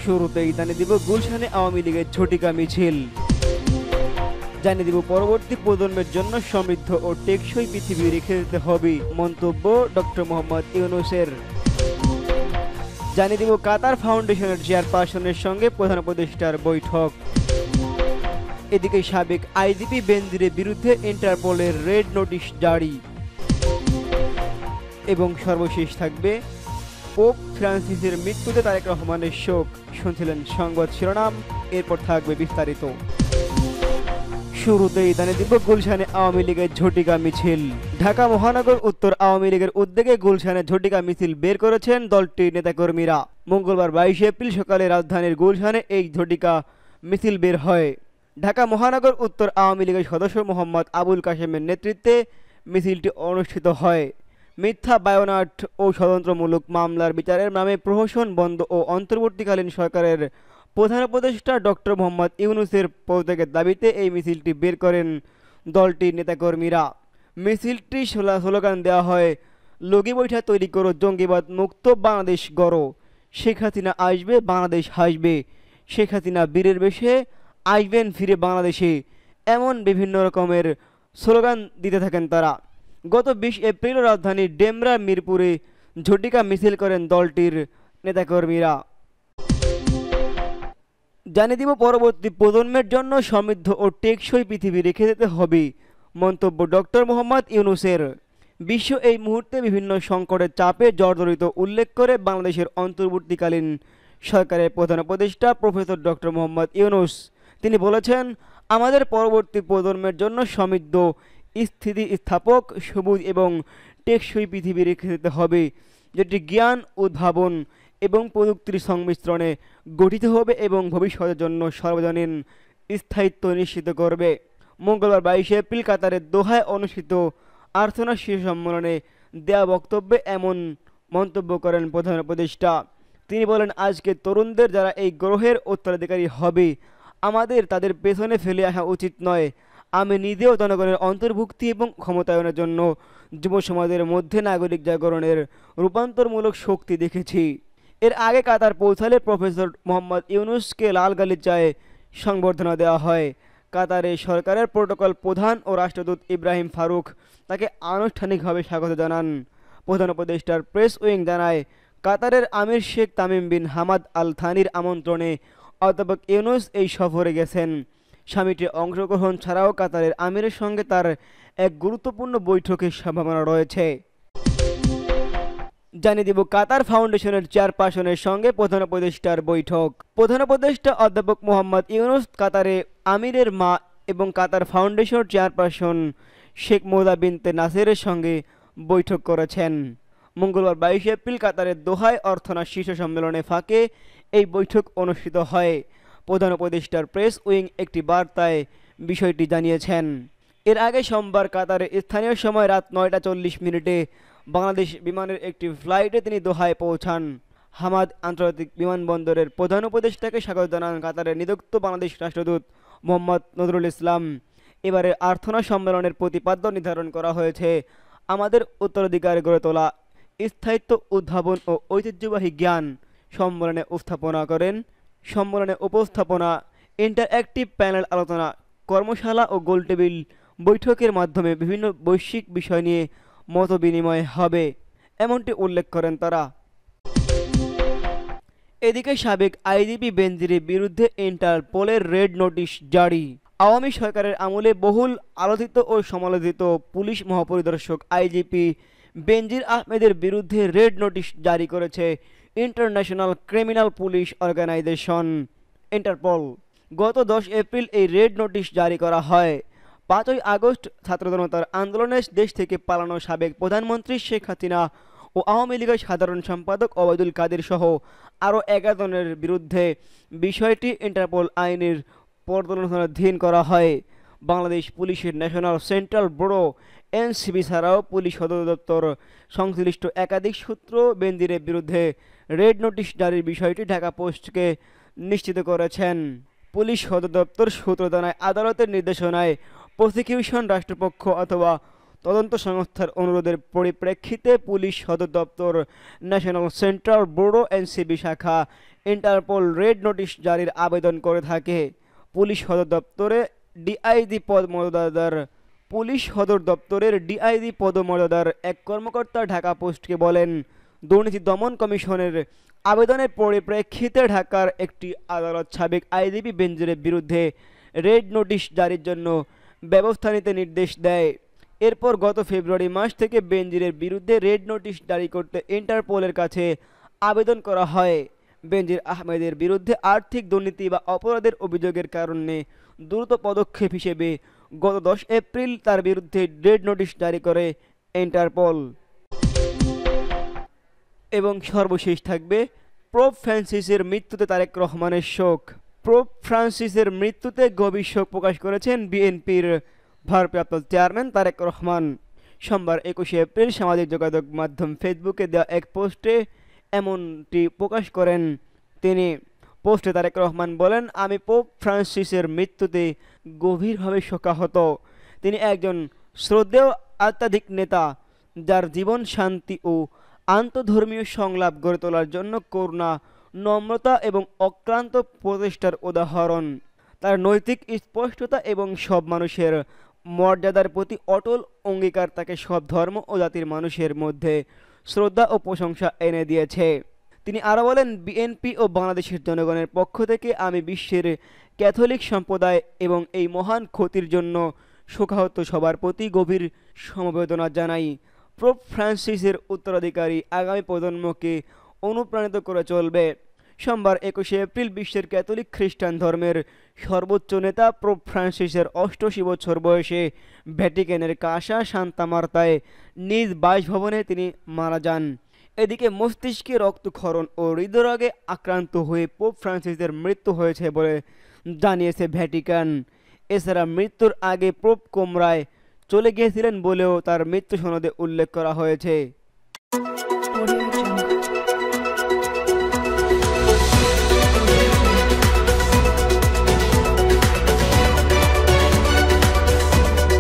শুরুতেই জানিয়ে দিব গুলশানে আওয়ামী লীগের ঝটিকা মিছিল। জানিয়ে দিব পরবর্তী প্রজন্মের জন্য সমৃদ্ধ ও টেকসই পৃথিবী রেখে দিতে হবে মন্তব্য ডক্টর মোহাম্মদ ইউনূসের। জানিয়ে দিব কাতার ফাউন্ডেশনের চেয়ারপারসনের সঙ্গে প্রধান উপদেষ্টার বৈঠক। এদিকে সাবেক আইজিপি বেনজিরের বিরুদ্ধে ইন্টারপোলের রেড নোটিশ জারি। এবং সর্বশেষ থাকবে পোপ ফ্রান্সিসের মৃত্যুতে তারেক রহমানের শোক। শুনছিলেন সংবাদ শিরোনাম, এরপর থাকবে বিস্তারিত। শুরুতেই জানিয়ে দিব গুলশানে আওয়ামী লীগের ঝটিকা মিছিল। ঢাকা মহানগর উত্তর আওয়ামী লীগের উদ্যোগে গুলশানে ঝটিকা মিছিল বের করেছেন দলটির নেতাকর্মীরা। মঙ্গলবার 22 এপ্রিল সকালে রাজধানীর গুলশানে এই ঝটিকা মিছিল বের হয়। ঢাকা মহানগর উত্তর আওয়ামী লীগের সদস্য মোহাম্মদ আবুল কাশেমের নেতৃত্বে মিছিলটি অনুষ্ঠিত হয়। মিথ্যা বায়োনাট ও ষড়যন্ত্রমূলক মামলার বিচারের নামে প্রহসন বন্ধ ও অন্তর্বর্তীকালীন সরকারের প্রধান উপদেষ্টা ডক্টর মোহাম্মদ ইউনূসের পদত্যাগের দাবিতে এই মিছিলটি বের করেন দলটির নেতাকর্মীরা। মিছিলটি স্লোগান দেওয়া হয়, লগি বৈঠা তৈরি করো, জঙ্গিবাদ মুক্ত বাংলাদেশ গড়ো, শেখ হাসিনা আসবে, বাংলাদেশ হাসবে, শেখ হাসিনা বীরের বেশে আসবেন ফিরে বাংলাদেশে, এমন বিভিন্ন রকমের স্লোগান দিতে থাকেন তারা। গত 20 এপ্রিল রাজধানীর ডেমরা মিরপুরে ঝটিকা মিছিল করেন দলটির নেতাকর্মীরা। জানিয়ে দিব পরবর্তী প্রজন্মের জন্য সমৃদ্ধ ও টেকসই পৃথিবী রেখে দিতে হবে মন্তব্য ডক্টর মোহাম্মদ ইউনূসের। বিশ্ব এই মুহূর্তে বিভিন্ন সংকটের চাপে জর্জরিত উল্লেখ করে বাংলাদেশের অন্তর্বর্তীকালীন সরকারের প্রধান উপদেষ্টা প্রফেসর ডক্টর মোহাম্মদ ইউনূস তিনি বলেছেন, আমাদের পরবর্তী প্রজন্মের জন্য সমৃদ্ধ, স্থিতিস্থাপক, সবুজ এবং টেকসই পৃথিবী রেখে দিতে হবে, যেটি জ্ঞান, উদ্ভাবন এবং প্রযুক্তির সংমিশ্রণে গঠিত হবে এবং ভবিষ্যতের জন্য সর্বজনীন স্থায়িত্ব নিশ্চিত করবে। মঙ্গলবার 22 এপ্রিল কাতারের দোহায় অনুষ্ঠিত আর্থনা শীর্ষ সম্মেলনে দেয়া বক্তব্যে এমন মন্তব্য করেন প্রধান উপদেষ্টা। তিনি বলেন, আজকে তরুণদের যারা এই গ্রহের উত্তরাধিকারী হবে, আমাদের তাদের পেছনে ফেলে আসা উচিত নয়। আমি নিজেও জনগণের অন্তর্ভুক্তি এবং ক্ষমতায়নের জন্য যুব সমাজের মধ্যে নাগরিক জাগরণের রূপান্তরমূলক শক্তি দেখেছি। এর আগে কাতার পৌঁছালে প্রফেসর মোহাম্মদ ইউনূসকে লাল গালিচায় সংবর্ধনা দেওয়া হয়। কাতারে সরকারের প্রোটোকল প্রধান ও রাষ্ট্রদূত ইব্রাহিম ফারুক তাকে আনুষ্ঠানিকভাবে স্বাগত জানান। প্রধান উপদেষ্টার প্রেস উইং জানায়, কাতারের আমির Sheikh Tamim bin Hamad Al থানির আমন্ত্রণে অধ্যাপক ইউনূস এই সফরে গেছেন। সামিটে অংশগ্রহণ ছাড়াও কাতারের আমিরের সঙ্গে তার এক গুরুত্বপূর্ণ বৈঠকের সম্ভাবনা রয়েছে। জানিয়ে দিব কাতার ফাউন্ডেশনের চেয়ারপারসনের সঙ্গে প্রধান উপদেষ্টার বৈঠক। প্রধান উপদেষ্টা অধ্যাপক মোহাম্মদ ইউনূস কাতারে আমিরের মা এবং কাতার ফাউন্ডেশন চেয়ারপারসন শেখ মৌদা বিনতে নাসেরের সঙ্গে বৈঠক করেছেন। মঙ্গলবার 22 এপ্রিল কাতারের দোহায় অর্থনা শীর্ষ সম্মেলনে ফাঁকে এই বৈঠক অনুষ্ঠিত হয়। প্রধান উপদেষ্টার প্রেস উইং একটি বার্তায় বিষয়টি জানিয়েছেন। এর আগে সোমবার কাতারে স্থানীয় সময় রাত 9টা 40 বাংলাদেশ বিমানের একটি ফ্লাইটে তিনি দোহায় পৌঁছান। হামাদ আন্তর্জাতিক বিমানবন্দরের প্রধান উপদেষ্টাকে স্বাগত জানান কাতারের নিযুক্ত বাংলাদেশ রাষ্ট্রদূত মোহাম্মদ নজরুল ইসলাম। এবারে আর্থনা সম্মেলনের প্রতিপাদ্য নির্ধারণ করা হয়েছে, আমাদের উত্তরাধিকার গড়ে তোলা, স্থায়িত্ব, উদ্ভাবন ও ঐতিহ্যবাহী জ্ঞান। সম্মেলনে উপস্থাপনা, ইন্টারঅ্যাক্টিভ প্যানেল আলোচনা, কর্মশালা ও গোলটেবিল বৈঠকের মাধ্যমে বিভিন্ন বৈশ্বিক বিষয় নিয়ে মত বিনিময় হবে, এমনটি উল্লেখ করেন তারা। এদিকে সাবেক আইজিপি বেনজিরের বিরুদ্ধে ইন্টারপোলের রেড নোটিশ জারি। আওয়ামী সরকারের আমলে বহুল আলোচিত ও সমালোচিত পুলিশ মহাপরিদর্শক আইজিপি বেনজির আহমেদের বিরুদ্ধে রেড নোটিশ জারি করেছে international criminal police organization Interpol. গত 10 এপ্রিল এই রেড নোটিশ জারি করা হয়। 5ই আগস্ট ছাত্র জনতার আন্দোলনে দেশ থেকে পালানো সাবেক প্রধানমন্ত্রী শেখ হাসিনা ও আওয়ামী লীগের সাধারণ সম্পাদক ওবায়দুল কাদের সহ আরও 11 জনের বিরুদ্ধে বিষয়টি ইন্টারপোল আইনের পর্যালোচনাধীন করা হয়। বাংলাদেশ পুলিশের ন্যাশনাল সেন্ট্রাল ব্যুরো এনসিবি ছাড়াও পুলিশ সদর দপ্তর সংশ্লিষ্ট একাধিক সূত্র বেনজিরের বিরুদ্ধে রেড নোটিশ জারির বিষয়টি ঢাকা পোস্টকে নিশ্চিত করেছেন। পুলিশ সদর দপ্তর সূত্র জানায়, আদালতের নির্দেশনায় প্রসিকিউশন রাষ্ট্রপক্ষ অথবা তদন্ত সংস্থার অনুরোধের পরিপ্রেক্ষিতে পুলিশ সদর দপ্তর, ন্যাশনাল সেন্ট্রাল ব্যুরো এনসিবি শাখা ইন্টারপোল রেড নোটিশ জারির আবেদন করে থাকে। পুলিশ সদর দপ্তরে ডিআইজি পদমর্যাদার পুলিশ সদর দপ্তরের ডিআইজি পদমর্যাদার এক কর্মকর্তা ঢাকা পোস্টকে বলেন, দুর্নীতি দমন কমিশনের আবেদনের পরিপ্রেক্ষিতে ঢাকার একটি আদালত সাবেক আইজিপি বেনজিরের বিরুদ্ধে রেড নোটিশ জারির জন্য ব্যবস্থা নিতে নির্দেশ দেয়। এরপর গত ফেব্রুয়ারি মাস থেকে বেনজিরের বিরুদ্ধে রেড নোটিশ জারি করতে ইন্টারপোলের কাছে আবেদন করা হয়। বেনজির আহমেদের বিরুদ্ধে আর্থিক দুর্নীতি বা অপরাধের অভিযোগের কারণে দ্রুত পদক্ষেপ হিসেবে গত 10 এপ্রিল তার বিরুদ্ধে রেড নোটিশ জারি করে ইন্টারপোল। এবং সর্বশেষ থাকবে পোপ ফ্রান্সিসের মৃত্যুতে তারেক রহমানের শোক। পোপ ফ্রান্সিসের মৃত্যুতে গভীর শোক প্রকাশ করেছেন বিএনপির ভারপ্রাপ্ত চেয়ারম্যান তারেক রহমান। সোমবার 21 এপ্রিল সামাজিক যোগাযোগ মাধ্যম ফেসবুকে দেওয়া এক পোস্টে এমনটি প্রকাশ করেন তিনি। পোস্টে তারেক রহমান বলেন, আমি পোপ ফ্রান্সিসের মৃত্যুতে গভীরভাবে শোকাহত। তিনি একজন শ্রদ্ধেয় আধ্যাত্মিক নেতা, যার জীবন শান্তি ও আন্তধর্মীয় সংলাপ গড়ে তোলার জন্য করুণা, নম্রতা এবং অক্লান্ত প্রচেষ্টার উদাহরণ। তার নৈতিক স্পষ্টতা এবং সব মানুষের মর্যাদার প্রতি অটল অঙ্গীকার তাকে সব ধর্ম ও জাতির মানুষের মধ্যে শ্রদ্ধা ও প্রশংসা এনে দিয়েছে। তিনি আরও বলেন, বিএনপি ও বাংলাদেশের জনগণের পক্ষ থেকে আমি বিশ্বের ক্যাথলিক সম্প্রদায় এবং এই মহান ক্ষতির জন্য শোকাহত সবার প্রতি গভীর সমবেদনা জানাই। পোপ ফ্রান্সিসের উত্তরাধিকারী আগামী প্রজন্মকে অনুপ্রাণিত করে চলবে। সোমবার 21 এপ্রিল বিশ্বের ক্যাথলিক খ্রিস্টান ধর্মের সর্বোচ্চ নেতা পোপ ফ্রান্সিসের 88 বছর বয়সে ভ্যাটিকানের কাসা সান্তা মার্তায় নিজ বাসভবনে তিনি মারা যান। এদিকে মস্তিষ্কে রক্তক্ষরণ ও হৃদরোগে আক্রান্ত হয়ে পোপ ফ্রান্সিসের মৃত্যু হয়েছে বলে জানিয়েছে ভ্যাটিকান। এছাড়া মৃত্যুর আগে পোপ কোমরায় চলে গিয়েছিলেন বলেও তার মৃত্যু সনদে উল্লেখ করা হয়েছে।